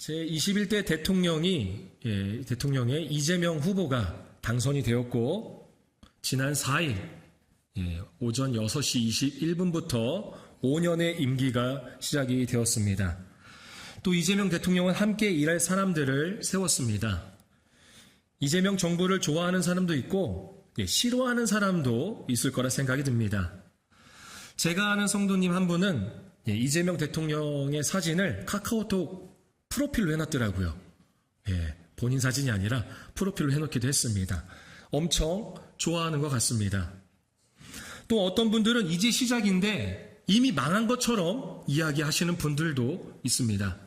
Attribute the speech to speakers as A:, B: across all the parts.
A: 제21대 대통령의 이재명 후보가 당선이 되었고, 지난 4일 오전 6시 21분부터 5년의 임기가 시작이 되었습니다. 또 이재명 대통령은 함께 일할 사람들을 세웠습니다. 이재명 정부를 좋아하는 사람도 있고 싫어하는 사람도 있을 거라 생각이 듭니다. 제가 아는 성도님 한 분은 이재명 대통령의 사진을 카카오톡 프로필로 해놨더라고요. 본인 사진이 아니라 프로필로 해놓기도 했습니다. 엄청 좋아하는 것 같습니다. 또 어떤 분들은 이제 시작인데 이미 망한 것처럼 이야기하시는 분들도 있습니다.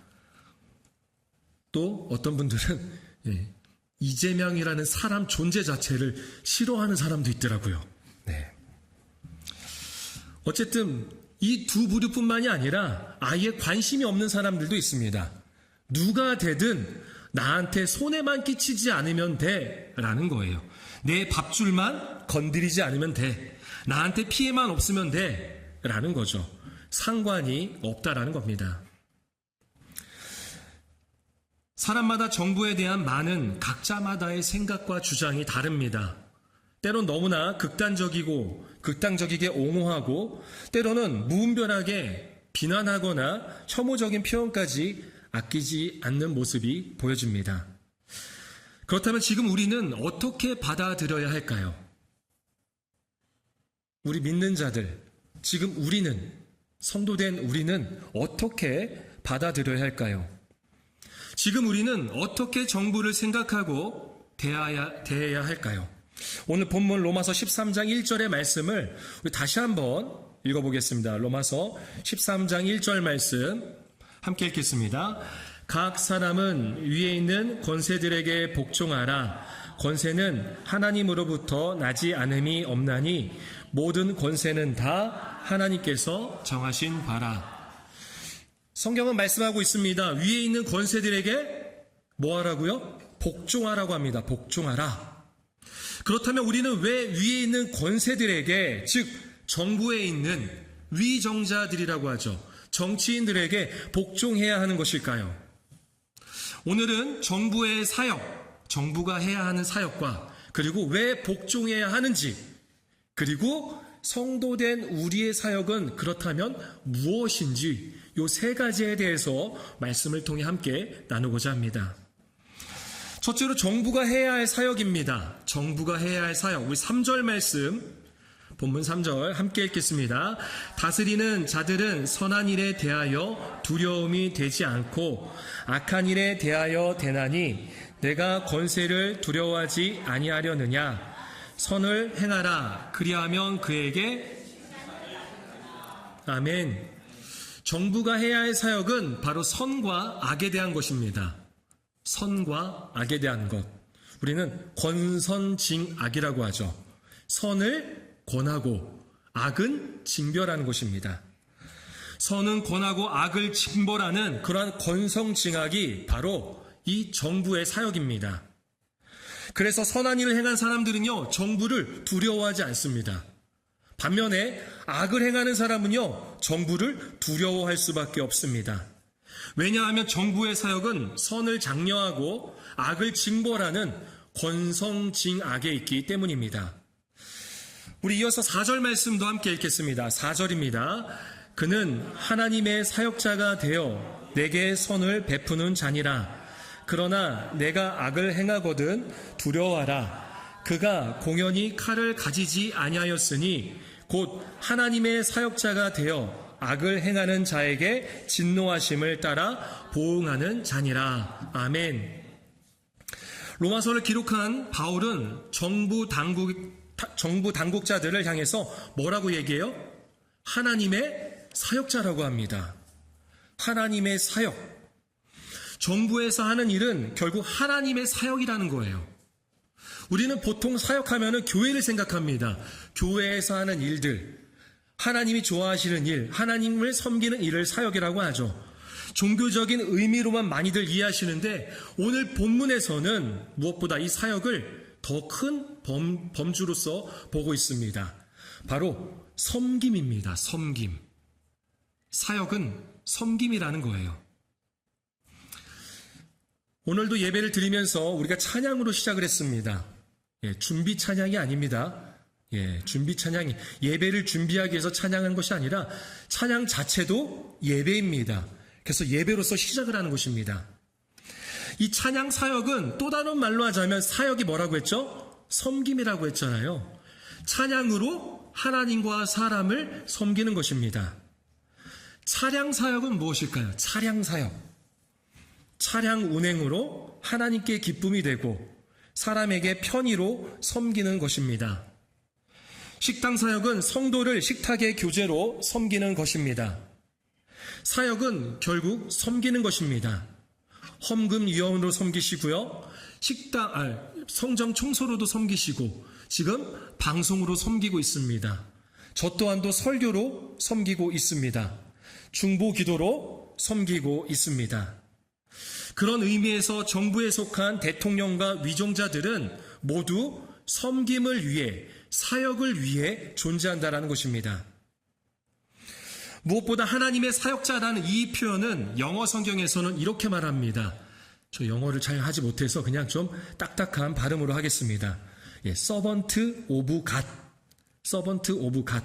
A: 또 어떤 분들은 이재명이라는 사람 존재 자체를 싫어하는 사람도 있더라고요. 어쨌든 이 두 부류뿐만이 아니라 아예 관심이 없는 사람들도 있습니다. 누가 되든 나한테 손해만 끼치지 않으면 돼 라는 거예요. 내 밥줄만 건드리지 않으면 돼. 나한테 피해만 없으면 돼 라는 거죠. 상관이 없다라는 겁니다. 사람마다 정부에 대한 많은 각자마다의 생각과 주장이 다릅니다. 때론 너무나 극단적이게 옹호하고 때로는 무분별하게 비난하거나 혐오적인 표현까지 아끼지 않는 모습이 보여집니다. 그렇다면 지금 우리는 어떻게 받아들여야 할까요? 우리 믿는 자들, 지금 우리는, 성도된 우리는 어떻게 받아들여야 할까요? 지금 우리는 어떻게 정부를 생각하고 대해야 할까요? 오늘 본문 로마서 13장 1절의 말씀을 우리 다시 한번 읽어보겠습니다. 로마서 13장 1절 말씀 함께 읽겠습니다. 각 사람은 위에 있는 권세들에게 복종하라. 권세는 하나님으로부터 나지 않음이 없나니 모든 권세는 다 하나님께서 정하신 바라. 성경은 말씀하고 있습니다. 위에 있는 권세들에게 뭐 하라고요? 복종하라고 합니다. 복종하라. 그렇다면 우리는 왜 위에 있는 권세들에게, 즉 정부에 있는 위정자들이라고 하죠, 정치인들에게 복종해야 하는 것일까요? 오늘은 정부의 사역, 정부가 해야 하는 사역과 그리고 왜 복종해야 하는지, 그리고 성도된 우리의 사역은 그렇다면 무엇인지 이 세 가지에 대해서 말씀을 통해 함께 나누고자 합니다. 첫째로 정부가 해야 할 사역입니다. 정부가 해야 할 사역. 우리 3절 말씀, 본문 3절 함께 읽겠습니다. 다스리는 자들은 선한 일에 대하여 두려움이 되지 않고 악한 일에 대하여 대나니 내가 권세를 두려워하지 아니하려느냐. 선을 행하라. 그리하면 그에게 아멘. 정부가 해야 할 사역은 바로 선과 악에 대한 것입니다. 선과 악에 대한 것. 우리는 권선징악이라고 하죠. 선을 권하고 악은 징벌하는 것입니다. 선은 권하고 악을 징벌하는 그러한 권선징악이 바로 이 정부의 사역입니다. 그래서 선한 일을 행한 사람들은요, 정부를 두려워하지 않습니다. 반면에 악을 행하는 사람은요, 정부를 두려워할 수밖에 없습니다. 왜냐하면 정부의 사역은 선을 장려하고 악을 징벌하는 권선징악에 있기 때문입니다. 우리 이어서 4절 말씀도 함께 읽겠습니다. 4절입니다. 그는 하나님의 사역자가 되어 내게 선을 베푸는 자니라. 그러나 내가 악을 행하거든 두려워하라. 그가 공연히 칼을 가지지 아니하였으니 곧 하나님의 사역자가 되어 악을 행하는 자에게 진노하심을 따라 보응하는 자니라. 아멘. 로마서를 기록한 바울은 정부 당국자들을 향해서 뭐라고 얘기해요? 하나님의 사역자라고 합니다. 하나님의 사역. 정부에서 하는 일은 결국 하나님의 사역이라는 거예요. 우리는 보통 사역하면 교회를 생각합니다. 교회에서 하는 일들, 하나님이 좋아하시는 일, 하나님을 섬기는 일을 사역이라고 하죠. 종교적인 의미로만 많이들 이해하시는데 오늘 본문에서는 무엇보다 이 사역을 더 큰 범주로서 보고 있습니다. 바로 섬김입니다. 섬김. 사역은 섬김이라는 거예요. 오늘도 예배를 드리면서 우리가 찬양으로 시작을 했습니다. 준비 찬양이 아닙니다. 준비 찬양이 예배를 준비하기 위해서 찬양한 것이 아니라 찬양 자체도 예배입니다. 그래서 예배로서 시작을 하는 것입니다. 이 찬양 사역은 또 다른 말로 하자면 사역이 뭐라고 했죠? 섬김이라고 했잖아요. 찬양으로 하나님과 사람을 섬기는 것입니다. 차량 사역은 무엇일까요? 차량 사역. 차량 운행으로 하나님께 기쁨이 되고 사람에게 편의로 섬기는 것입니다. 식당 사역은 성도를 식탁의 교제로 섬기는 것입니다. 사역은 결국 섬기는 것입니다. 헌금 위원으로 섬기시고요. 성전 청소로도 섬기시고 지금 방송으로 섬기고 있습니다. 저 또한도 설교로 섬기고 있습니다. 중보 기도로 섬기고 있습니다. 그런 의미에서 정부에 속한 대통령과 위종자들은 모두 섬김을 위해 사역을 위해 존재한다라는 것입니다. 무엇보다 하나님의 사역자라는 이 표현은 영어 성경에서는 이렇게 말합니다. 저 영어를 잘 하지 못해서 그냥 좀 딱딱한 발음으로 하겠습니다. Servant of God. Servant of God.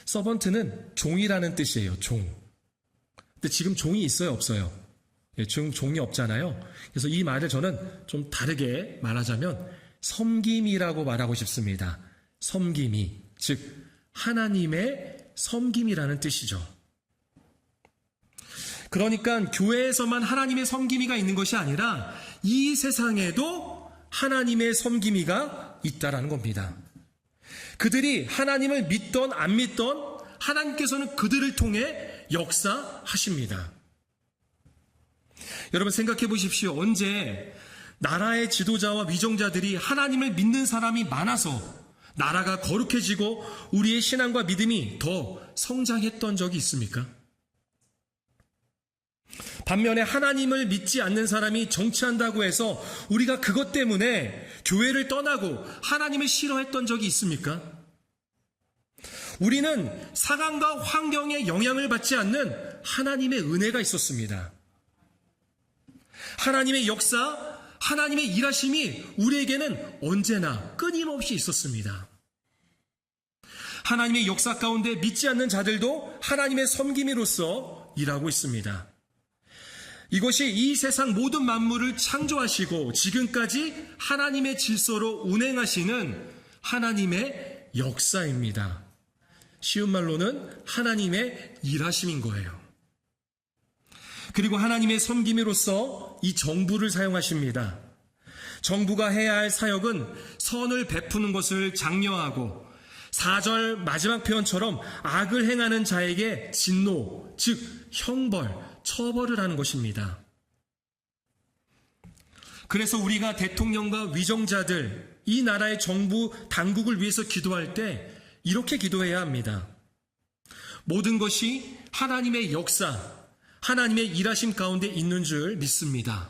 A: Servant는 종이라는 뜻이에요. 종. 근데 지금 종이 있어요, 없어요? 지금 종이 없잖아요. 그래서 이 말을 저는 좀 다르게 말하자면 섬김이라고 말하고 싶습니다. 섬김이, 즉 하나님의 섬김이라는 뜻이죠. 그러니까 교회에서만 하나님의 섬김이가 있는 것이 아니라 이 세상에도 하나님의 섬김이가 있다라는 겁니다. 그들이 하나님을 믿던 안 믿던 하나님께서는 그들을 통해 역사하십니다. 여러분 생각해 보십시오. 언제 나라의 지도자와 위정자들이 하나님을 믿는 사람이 많아서 나라가 거룩해지고 우리의 신앙과 믿음이 더 성장했던 적이 있습니까? 반면에 하나님을 믿지 않는 사람이 정치한다고 해서 우리가 그것 때문에 교회를 떠나고 하나님을 싫어했던 적이 있습니까? 우리는 상황과 환경에 영향을 받지 않는 하나님의 은혜가 있었습니다. 하나님의 역사, 하나님의 일하심이 우리에게는 언제나 끊임없이 있었습니다. 하나님의 역사 가운데 믿지 않는 자들도 하나님의 섬김이로서 일하고 있습니다. 이것이 이 세상 모든 만물을 창조하시고 지금까지 하나님의 질서로 운행하시는 하나님의 역사입니다. 쉬운 말로는 하나님의 일하심인 거예요. 그리고 하나님의 섬김이로서 이 정부를 사용하십니다. 정부가 해야 할 사역은 선을 베푸는 것을 장려하고 4절 마지막 표현처럼 악을 행하는 자에게 진노, 즉 형벌, 처벌을 하는 것입니다. 그래서 우리가 대통령과 위정자들, 이 나라의 정부 당국을 위해서 기도할 때 이렇게 기도해야 합니다. 모든 것이 하나님의 역사, 하나님의 일하심 가운데 있는 줄 믿습니다.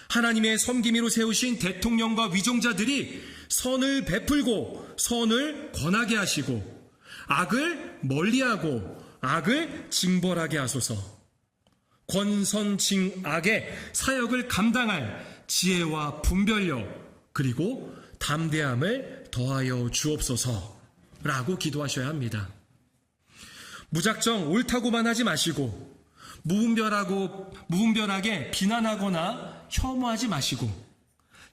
A: 하나님의 섬김이로 세우신 대통령과 위정자들이 선을 베풀고 선을 권하게 하시고 악을 멀리하고 악을 징벌하게 하소서. 권선징악의 사역을 감당할 지혜와 분별력 그리고 담대함을 더하여 주옵소서라고 기도하셔야 합니다. 무작정 옳다고만 하지 마시고 무분별하게 비난하거나 혐오하지 마시고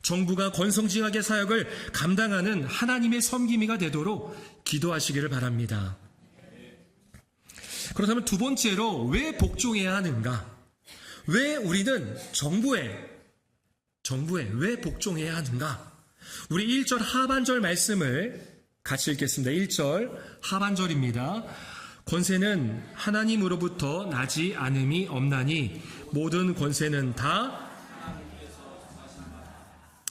A: 정부가 권성징악의 사역을 감당하는 하나님의 섬김이가 되도록 기도하시기를 바랍니다. 그렇다면 두 번째로 왜 복종해야 하는가? 왜 우리는 정부에 왜 복종해야 하는가? 우리 1절 하반절 말씀을 같이 읽겠습니다. 1절 하반절입니다. 권세는 하나님으로부터 나지 않음이 없나니 모든 권세는 다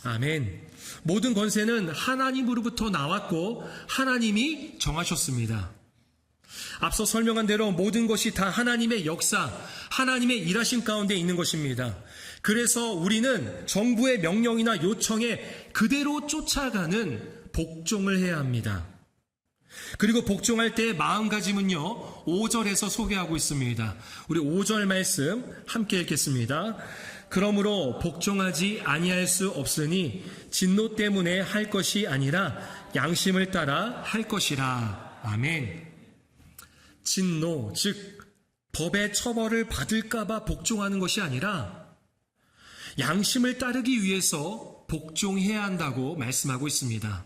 A: 아멘. 모든 권세는 하나님으로부터 나왔고 하나님이 정하셨습니다. 앞서 설명한 대로 모든 것이 다 하나님의 역사, 하나님의 일하심 가운데 있는 것입니다. 그래서 우리는 정부의 명령이나 요청에 그대로 쫓아가는 복종을 해야 합니다. 그리고 복종할 때의 마음가짐은요, 5절에서 소개하고 있습니다. 우리 5절 말씀 함께 읽겠습니다. 그러므로 복종하지 아니할 수 없으니 진노 때문에 할 것이 아니라 양심을 따라 할 것이라. 아멘. 진노, 즉 법의 처벌을 받을까봐 복종하는 것이 아니라 양심을 따르기 위해서 복종해야 한다고 말씀하고 있습니다.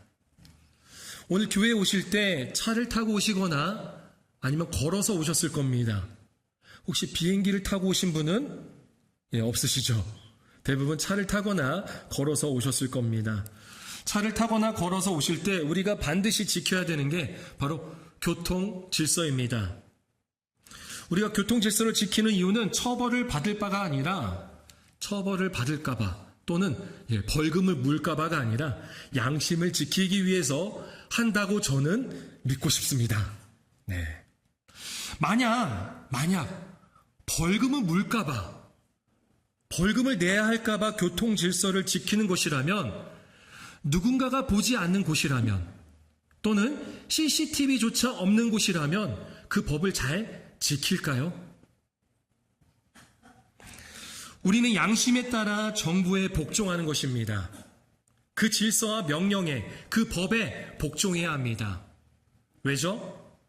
A: 오늘 교회에 오실 때 차를 타고 오시거나 아니면 걸어서 오셨을 겁니다. 혹시 비행기를 타고 오신 분은 없으시죠? 대부분 차를 타거나 걸어서 오셨을 겁니다. 차를 타거나 걸어서 오실 때 우리가 반드시 지켜야 되는 게 바로 교통 질서입니다. 우리가 교통 질서를 지키는 이유는 처벌을 받을 바가 아니라 처벌을 받을까 봐 또는 벌금을 물까 봐가 아니라 양심을 지키기 위해서 한다고 저는 믿고 싶습니다. 네. 만약 벌금을 물까 봐, 벌금을 내야 할까 봐 교통 질서를 지키는 것이라면, 누군가가 보지 않는 곳이라면 또는 CCTV조차 없는 곳이라면 그 법을 잘 지킬까요? 우리는 양심에 따라 정부에 복종하는 것입니다. 그 질서와 명령에, 그 법에 복종해야 합니다. 왜죠?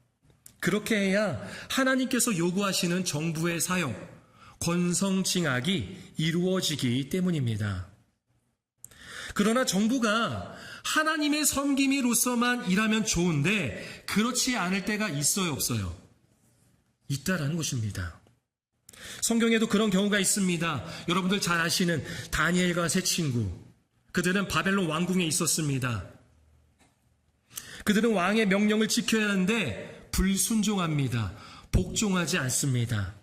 A: 그렇게 해야 하나님께서 요구하시는 정부의 사역, 권성징악이 이루어지기 때문입니다. 그러나 정부가 하나님의 섬김이로서만 일하면 좋은데 그렇지 않을 때가 있어요, 없어요? 있다라는 것입니다. 성경에도 그런 경우가 있습니다. 여러분들 잘 아시는 다니엘과 세 친구, 그들은 바벨론 왕궁에 있었습니다. 그들은 왕의 명령을 지켜야 하는데 불순종합니다. 복종하지 않습니다.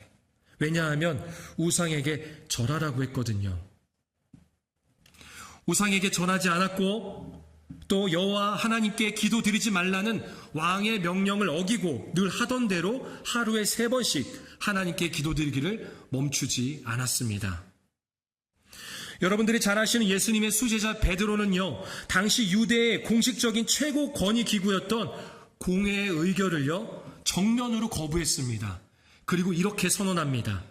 A: 왜냐하면 우상에게 절하라고 했거든요. 우상에게 절하지 않았고 또 여호와 하나님께 기도드리지 말라는 왕의 명령을 어기고 늘 하던 대로 하루에 3번씩 하나님께 기도드리기를 멈추지 않았습니다. 여러분들이 잘 아시는 예수님의 수제자 베드로는요, 당시 유대의 공식적인 최고 권위 기구였던 공회의 의결을요 정면으로 거부했습니다. 그리고 이렇게 선언합니다.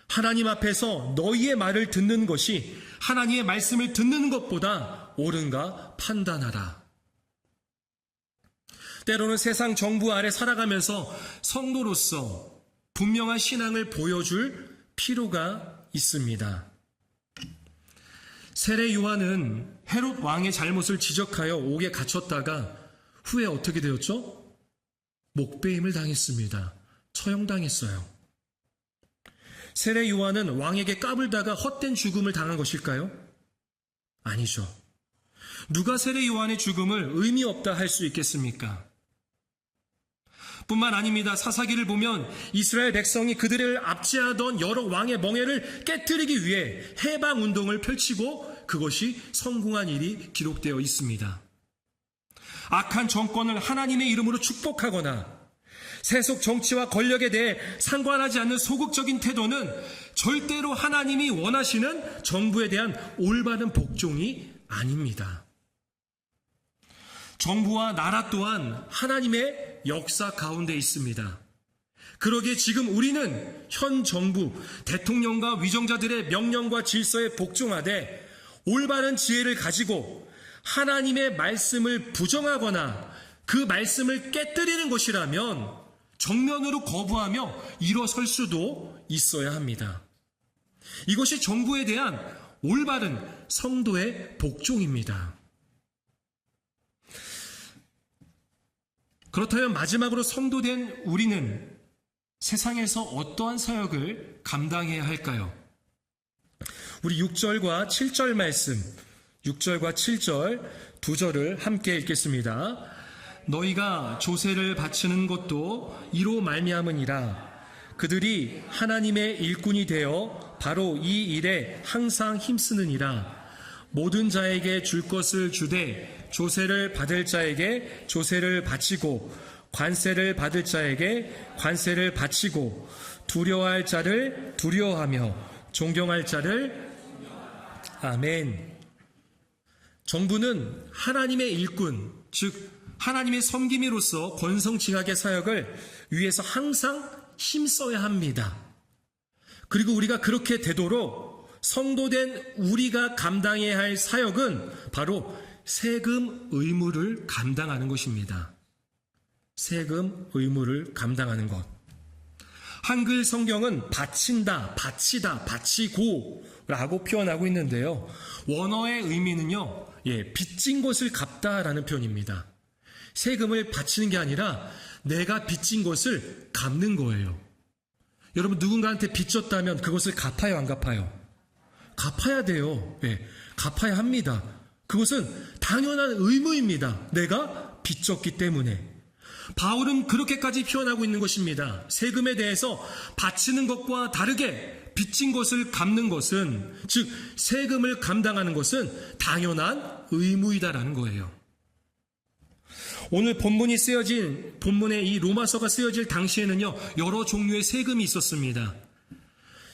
A: 하나님 앞에서 너희의 말을 듣는 것이 하나님의 말씀을 듣는 것보다 옳은가 판단하라. 때로는 세상 정부 아래 살아가면서 성도로서 분명한 신앙을 보여줄 필요가 있습니다. 세례 요한은 헤롯 왕의 잘못을 지적하여 옥에 갇혔다가 후에 어떻게 되었죠? 목베임을 당했습니다. 처형당했어요. 세례 요한은 왕에게 까불다가 헛된 죽음을 당한 것일까요? 아니죠. 누가 세례 요한의 죽음을 의미 없다 할 수 있겠습니까? 뿐만 아닙니다. 사사기를 보면 이스라엘 백성이 그들을 압제하던 여러 왕의 멍에를 깨뜨리기 위해 해방운동을 펼치고 그것이 성공한 일이 기록되어 있습니다. 악한 정권을 하나님의 이름으로 축복하거나 세속 정치와 권력에 대해 상관하지 않는 소극적인 태도는 절대로 하나님이 원하시는 정부에 대한 올바른 복종이 아닙니다. 정부와 나라 또한 하나님의 역사 가운데 있습니다. 그러기에 지금 우리는 현 정부, 대통령과 위정자들의 명령과 질서에 복종하되 올바른 지혜를 가지고 하나님의 말씀을 부정하거나 그 말씀을 깨뜨리는 것이라면 정면으로 거부하며 일어설 수도 있어야 합니다. 이것이 정부에 대한 올바른 성도의 복종입니다. 그렇다면 마지막으로 성도된 우리는 세상에서 어떠한 사역을 감당해야 할까요? 우리 6절과 7절 말씀, 6절과 7절 두 절을 함께 읽겠습니다. 너희가 조세를 바치는 것도 이로 말미암으니라. 그들이 하나님의 일꾼이 되어 바로 이 일에 항상 힘쓰느니라. 모든 자에게 줄 것을 주되 조세를 받을 자에게 조세를 바치고 관세를 받을 자에게 관세를 바치고 두려워할 자를 두려워하며 존경할 자를 아멘. 정부는 하나님의 일꾼, 즉 하나님의 섬김이로서 권성징악의 사역을 위해서 항상 힘써야 합니다. 그리고 우리가 그렇게 되도록 성도된 우리가 감당해야 할 사역은 바로 세금 의무를 감당하는 것입니다. 세금 의무를 감당하는 것. 한글 성경은 바친다, 바치다, 바치고 라고 표현하고 있는데요. 원어의 의미는요, 빚진 것을 갚다라는 표현입니다. 세금을 바치는 게 아니라 내가 빚진 것을 갚는 거예요. 여러분, 누군가한테 빚졌다면 그것을 갚아요, 안 갚아요? 갚아야 돼요. 갚아야 합니다. 그것은 당연한 의무입니다. 내가 빚졌기 때문에. 바울은 그렇게까지 표현하고 있는 것입니다. 세금에 대해서 바치는 것과 다르게 빚진 것을 갚는 것은, 즉 세금을 감당하는 것은 당연한 의무이다라는 거예요. 오늘 본문의 이 로마서가 쓰여질 당시에는요, 여러 종류의 세금이 있었습니다.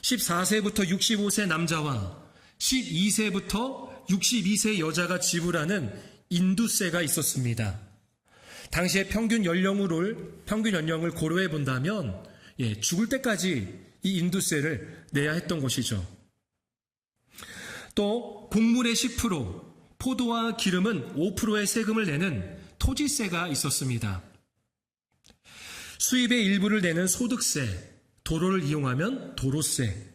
A: 14세부터 65세 남자와 12세부터 62세 여자가 지불하는 인두세가 있었습니다. 당시의 평균 연령을 고려해 본다면 죽을 때까지 이 인두세를 내야 했던 것이죠. 또 곡물의 10%, 포도와 기름은 5%의 세금을 내는 토지세가 있었습니다. 수입의 일부를 내는 소득세, 도로를 이용하면 도로세,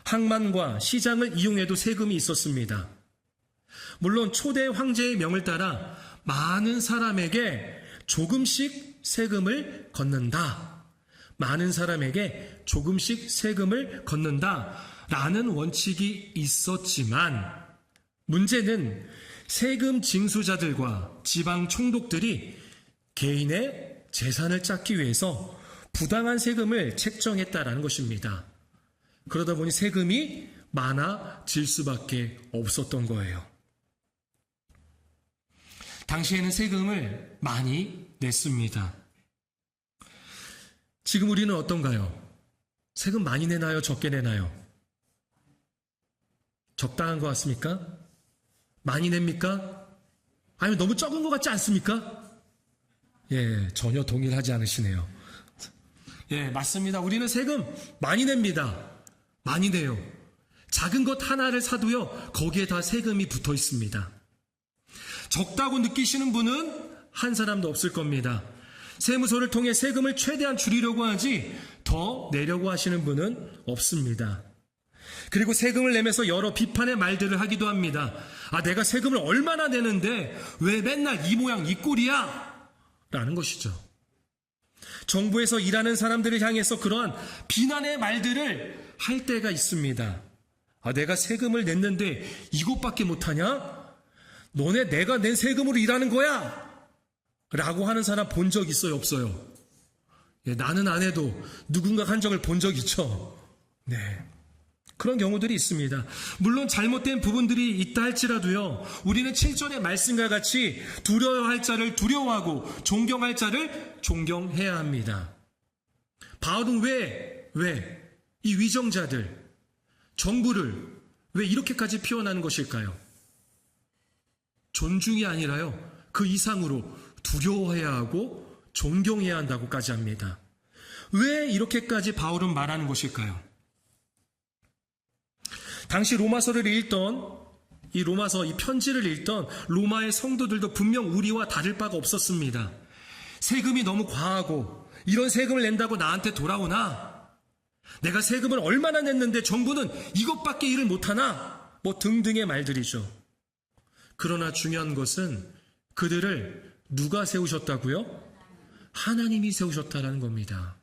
A: 항만과 시장을 이용해도 세금이 있었습니다. 물론 초대 황제의 명을 따라 많은 사람에게 조금씩 세금을 걷는다. 많은 사람에게 조금씩 세금을 걷는다라는 원칙이 있었지만, 문제는 세금 징수자들과 지방 총독들이 개인의 재산을 쌓기 위해서 부당한 세금을 책정했다라는 것입니다. 그러다 보니 세금이 많아질 수밖에 없었던 거예요. 당시에는 세금을 많이 냈습니다. 지금 우리는 어떤가요? 세금 많이 내나요? 적게 내나요? 적당한 것 같습니까? 많이 냅니까? 아니면 너무 적은 것 같지 않습니까? 전혀 동일하지 않으시네요. 맞습니다. 우리는 세금 많이 냅니다. 많이 내요. 작은 것 하나를 사도요, 거기에 다 세금이 붙어 있습니다. 적다고 느끼시는 분은 한 사람도 없을 겁니다. 세무서를 통해 세금을 최대한 줄이려고 하지 더 내려고 하시는 분은 없습니다. 그리고 세금을 내면서 여러 비판의 말들을 하기도 합니다. 내가 세금을 얼마나 내는데 왜 맨날 이 모양 이 꼴이야? 라는 것이죠. 정부에서 일하는 사람들을 향해서 그러한 비난의 말들을 할 때가 있습니다. 내가 세금을 냈는데 이것밖에 못하냐? 너네 내가 낸 세금으로 일하는 거야? 라고 하는 사람 본 적 있어요, 없어요? 나는 안 해도 누군가 한 적을 본 적 있죠. 그런 경우들이 있습니다. 물론 잘못된 부분들이 있다 할지라도요, 우리는 7절의 말씀과 같이 두려워할 자를 두려워하고 존경할 자를 존경해야 합니다. 바울은 왜 이 위정자들, 정부를 왜 이렇게까지 표현하는 것일까요? 존중이 아니라요, 그 이상으로 두려워해야 하고 존경해야 한다고까지 합니다. 왜 이렇게까지 바울은 말하는 것일까요? 당시 로마서를 읽던, 이 편지를 읽던 로마의 성도들도 분명 우리와 다를 바가 없었습니다. 세금이 너무 과하고 이런 세금을 낸다고 나한테 돌아오나? 내가 세금을 얼마나 냈는데 정부는 이것밖에 일을 못하나? 등등의 말들이죠. 그러나 중요한 것은 그들을 누가 세우셨다고요? 하나님이 세우셨다는 겁니다.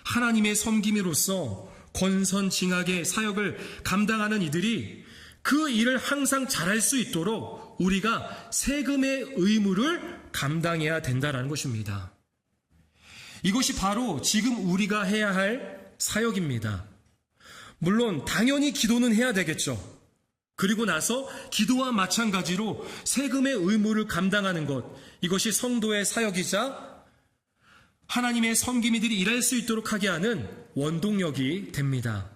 A: 하나님의 섬김이로서 권선징악의 사역을 감당하는 이들이 그 일을 항상 잘할 수 있도록 우리가 세금의 의무를 감당해야 된다는 것입니다. 이것이 바로 지금 우리가 해야 할 사역입니다. 물론 당연히 기도는 해야 되겠죠. 그리고 나서 기도와 마찬가지로 세금의 의무를 감당하는 것, 이것이 성도의 사역이자 하나님의 섬김이들이 일할 수 있도록 하게 하는 원동력이 됩니다.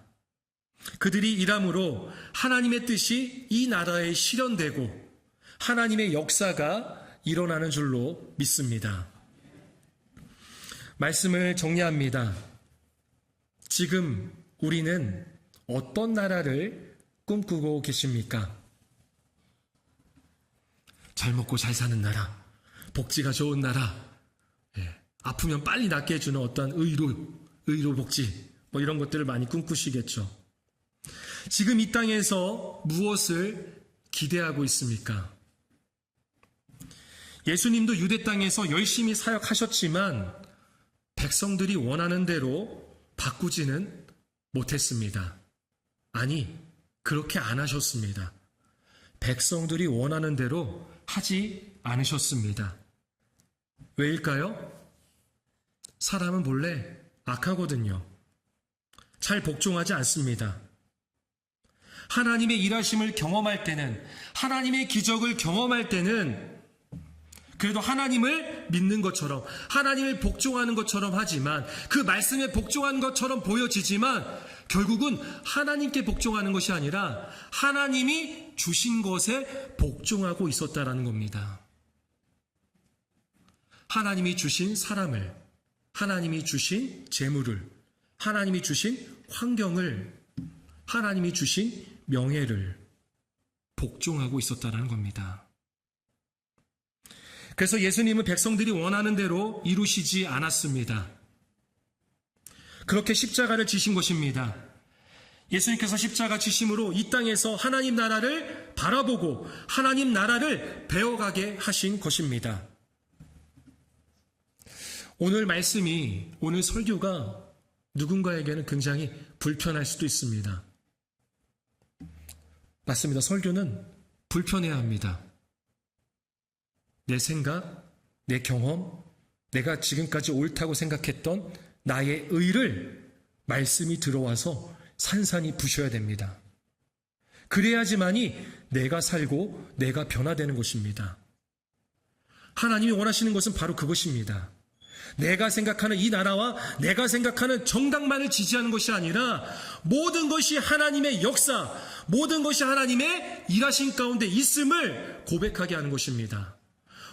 A: 그들이 일함으로 하나님의 뜻이 이 나라에 실현되고 하나님의 역사가 일어나는 줄로 믿습니다. 말씀을 정리합니다. 지금 우리는 어떤 나라를 꿈꾸고 계십니까? 잘 먹고 잘 사는 나라, 복지가 좋은 나라, 아프면 빨리 낫게 해주는 어떤 의료 복지, 이런 것들을 많이 꿈꾸시겠죠. 지금 이 땅에서 무엇을 기대하고 있습니까? 예수님도 유대 땅에서 열심히 사역하셨지만 백성들이 원하는 대로 바꾸지는 못했습니다. 아니, 그렇게 안 하셨습니다. 백성들이 원하는 대로 하지 않으셨습니다. 왜일까요? 사람은 본래 악하거든요. 잘 복종하지 않습니다. 하나님의 일하심을 경험할 때는, 하나님의 기적을 경험할 때는 그래도 하나님을 믿는 것처럼, 하나님을 복종하는 것처럼 하지만, 그 말씀에 복종한 것처럼 보여지지만 결국은 하나님께 복종하는 것이 아니라 하나님이 주신 것에 복종하고 있었다라는 겁니다. 하나님이 주신 사람을, 하나님이 주신 재물을, 하나님이 주신 환경을, 하나님이 주신 명예를 복종하고 있었다라는 겁니다. 그래서 예수님은 백성들이 원하는 대로 이루시지 않았습니다. 그렇게 십자가를 지신 것입니다. 예수님께서 십자가 지심으로 이 땅에서 하나님 나라를 바라보고 하나님 나라를 배워가게 하신 것입니다. 오늘 말씀이, 오늘 설교가 누군가에게는 굉장히 불편할 수도 있습니다. 맞습니다. 설교는 불편해야 합니다. 내 생각, 내 경험, 내가 지금까지 옳다고 생각했던 나의 의를 말씀이 들어와서 산산이 부셔야 됩니다. 그래야지만이 내가 살고 내가 변화되는 것입니다. 하나님이 원하시는 것은 바로 그것입니다. 내가 생각하는 이 나라와 내가 생각하는 정당만을 지지하는 것이 아니라 모든 것이 하나님의 역사, 모든 것이 하나님의 일하신 가운데 있음을 고백하게 하는 것입니다.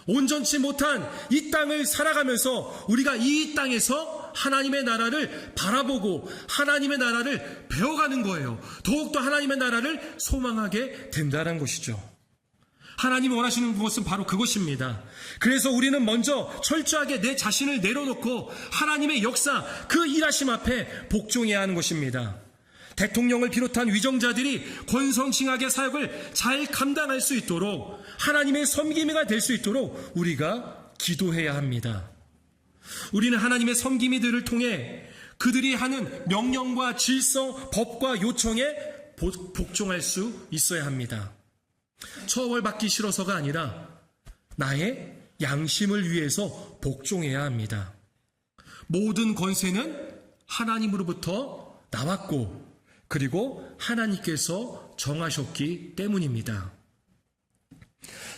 A: 온전치 못한 이 땅을 살아가면서 우리가 이 땅에서 하나님의 나라를 바라보고 하나님의 나라를 배워가는 거예요. 더욱더 하나님의 나라를 소망하게 된다는 것이죠. 하나님이 원하시는 것은 바로 그것입니다. 그래서 우리는 먼저 철저하게 내 자신을 내려놓고 하나님의 역사, 그 일하심 앞에 복종해야 하는 것입니다. 대통령을 비롯한 위정자들이 권성징악의 사역을 잘 감당할 수 있도록, 하나님의 섬김이가 될 수 있도록 우리가 기도해야 합니다. 우리는 하나님의 섬김이들을 통해 그들이 하는 명령과 질서, 법과 요청에 복종할 수 있어야 합니다. 처벌받기 싫어서가 아니라 나의 양심을 위해서 복종해야 합니다. 모든 권세는 하나님으로부터 나왔고, 그리고 하나님께서 정하셨기 때문입니다.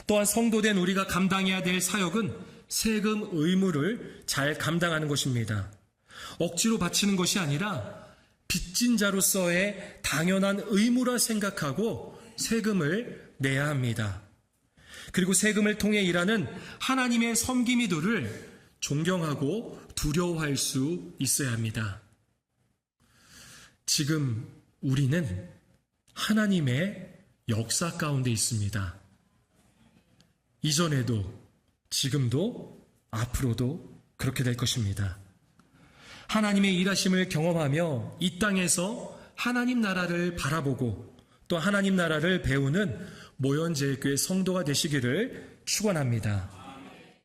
A: 또한 성도된 우리가 감당해야 될 사역은 세금 의무를 잘 감당하는 것입니다. 억지로 바치는 것이 아니라 빚진 자로서의 당연한 의무라 생각하고 세금을 내야 합니다. 그리고 세금을 통해 일하는 하나님의 섬김이들을 존경하고 두려워할 수 있어야 합니다. 지금 우리는 하나님의 역사 가운데 있습니다. 이전에도, 지금도, 앞으로도 그렇게 될 것입니다. 하나님의 일하심을 경험하며 이 땅에서 하나님 나라를 바라보고 또 하나님 나라를 배우는 모현제일교회 성도가 되시기를 축원합니다.